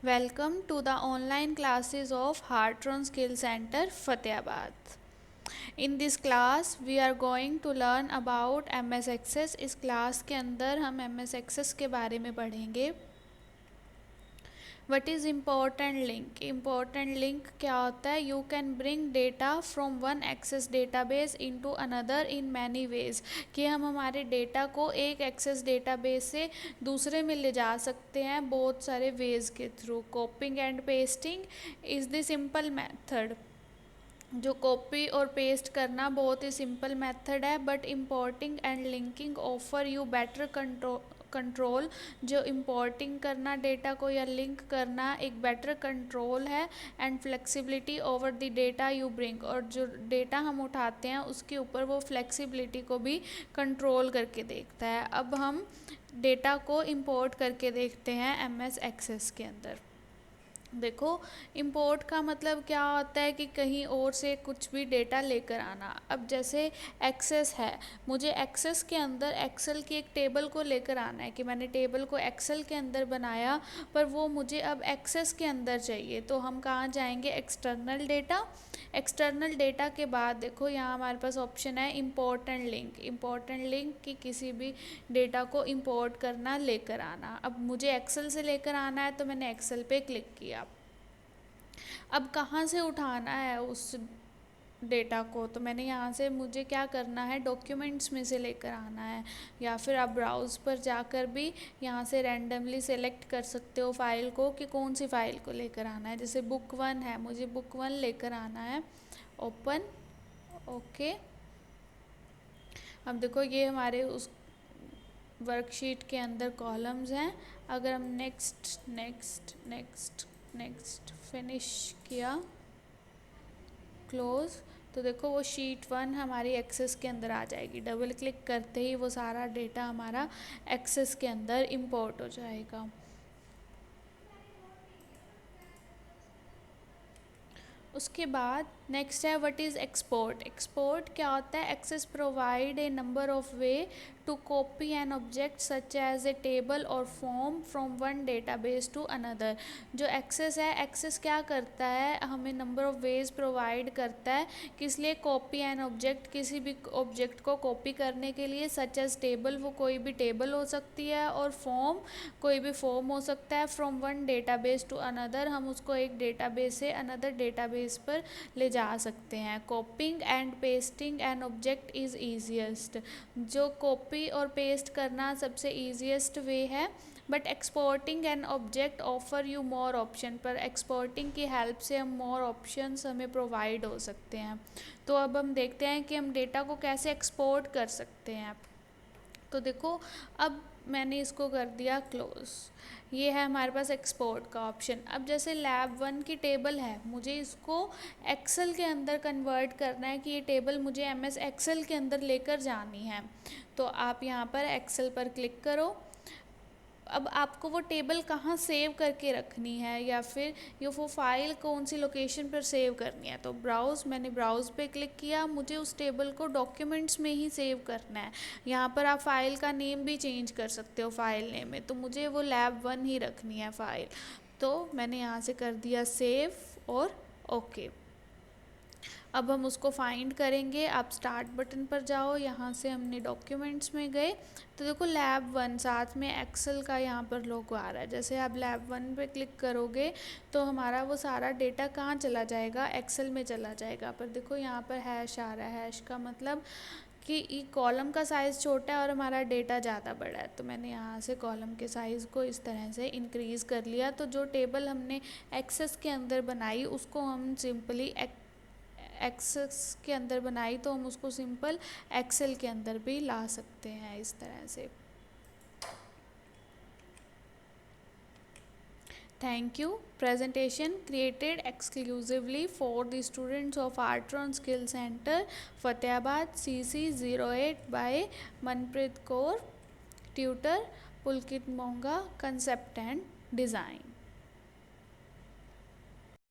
Welcome to the online classes of Heartron Skill Center, Fatehbad. In this class, we are going to learn about MS Access. इस class के अंदर हम MS Access के बारे में पढ़ेंगे. What is important link? Important link क्या होता है? You can bring data from one access database into another in many ways. कि हम हमारे डेटा को एक एक्सेस डेटाबेस से दूसरे में ले जा सकते हैं बहुत सारे वेज के through. कॉपिंग and pasting is the simple method. जो कॉपी और पेस्ट करना बहुत ही सिंपल मेथड है, but importing and linking offer you better control. जो इम्पोर्टिंग करना डेटा को या लिंक करना एक बेटर कंट्रोल है, and flexibility over the data you bring. और जो डेटा हम उठाते हैं उसके ऊपर वो फ्लेक्सिबिलिटी को भी कंट्रोल करके देखता है. अब हम डेटा को इंपोर्ट करके देखते हैं एमएस एक्सेस के अंदर. देखो, इंपोर्ट का मतलब क्या होता है कि कहीं और से कुछ भी डेटा लेकर आना. अब जैसे एक्सेस है, मुझे एक्सेस के अंदर एक्सेल की एक टेबल को लेकर आना है कि मैंने टेबल को एक्सेल के अंदर बनाया, पर वो मुझे अब एक्सेस के अंदर चाहिए. तो हम कहाँ जाएंगे? External data. एक्सटर्नल डेटा के बाद देखो यहाँ हमारे पास ऑप्शन है इम्पोर्टेंट लिंक. इम्पोर्टेंट लिंक कि किसी भी डेटा को इंपोर्ट करना, लेकर आना. अब मुझे एक्सेल से लेकर आना है तो मैंने एक्सेल पे क्लिक किया. अब कहाँ से उठाना है उस डेटा को? तो मैंने यहाँ से, मुझे क्या करना है, डॉक्यूमेंट्स में से लेकर आना है. या फिर आप ब्राउज़ पर जाकर भी यहाँ से रैंडमली सेलेक्ट कर सकते हो फाइल को कि कौन सी फ़ाइल को लेकर आना है. जैसे बुक 1 है, मुझे बुक 1 लेकर आना है. ओपन. ओके. अब देखो ये हमारे उस वर्कशीट के अंदर कॉलम्स हैं. अगर हम next next next next finish किया, क्लोज, तो देखो वो शीट 1 हमारी एक्सेस के अंदर आ जाएगी. डबल क्लिक करते ही वो सारा डेटा हमारा एक्सेस के अंदर इंपोर्ट हो जाएगा. उसके बाद नेक्स्ट है व्हाट इज़ एक्सपोर्ट. एक्सपोर्ट क्या होता है? Access provide a number of way to copy an object such as a table और form from one database to another. जो एक्सेस है, एक्सेस क्या करता है? हमें नंबर ऑफ वेज प्रोवाइड करता है. किस लिए? कॉपी एन ऑब्जेक्ट, किसी भी ऑब्जेक्ट को कॉपी करने के लिए. सच एज टेबल, वो कोई भी टेबल हो सकती है, और फॉर्म कोई भी फॉर्म हो सकता है. From one database to another, हम उसको एक डेटाबेस से अनदर डेटाबेस पर ले जा सकते हैं. कॉपिंग and pasting an object is easiest. जो कॉपी और पेस्ट करना सबसे ईजीएस्ट वे है, but exporting an object offer you more option. पर एक्सपोर्टिंग की हेल्प से हम मोर ऑप्शंस हमें प्रोवाइड हो सकते हैं. तो अब हम देखते हैं कि हम डेटा को कैसे एक्सपोर्ट कर सकते हैं. तो देखो, अब मैंने इसको कर दिया क्लोज. ये है हमारे पास एक्सपोर्ट का ऑप्शन. अब जैसे लैब 1 की टेबल है, मुझे इसको एक्सेल के अंदर कन्वर्ट करना है कि ये टेबल मुझे एमएस एक्सेल के अंदर लेकर जानी है. तो आप यहाँ पर एक्सेल पर क्लिक करो. अब आपको वो टेबल कहाँ सेव करके रखनी है, या फिर ये वो फाइल कौन सी लोकेशन पर सेव करनी है. तो ब्राउज़, मैंने ब्राउज़ पे क्लिक किया. मुझे उस टेबल को डॉक्यूमेंट्स में ही सेव करना है. यहाँ पर आप फाइल का नेम भी चेंज कर सकते हो फाइल नेम में. तो मुझे वो लैब 1 ही रखनी है फ़ाइल. तो मैंने यहाँ से कर दिया सेव और ओके. अब हम उसको फाइंड करेंगे. आप स्टार्ट बटन पर जाओ, यहाँ से हमने डॉक्यूमेंट्स में गए तो देखो लैब 1 साथ में एक्सेल का यहाँ पर लोगो आ रहा है. जैसे आप लैब 1 पे क्लिक करोगे तो हमारा वो सारा डेटा कहाँ चला जाएगा? एक्सेल में चला जाएगा. पर देखो यहाँ पर हैश आ रहा है. हैश का मतलब कि कॉलम का साइज़ छोटा है और हमारा डेटा ज़्यादा बड़ा है. तो मैंने यहाँ से कॉलम के साइज़ को इस तरह से इंक्रीज़ कर लिया. तो जो टेबल हमने एक्सेस के अंदर बनाई उसको हम सिंपली एक्सेस के अंदर बनाई, तो हम उसको सिंपल एक्सेल के अंदर भी ला सकते हैं इस तरह से. Thank you. Presentation created exclusively for the students of Artron Skill Center, Fatehbad, CC08 by Manpreet Kaur, tutor Pulkit Monga, concept and design.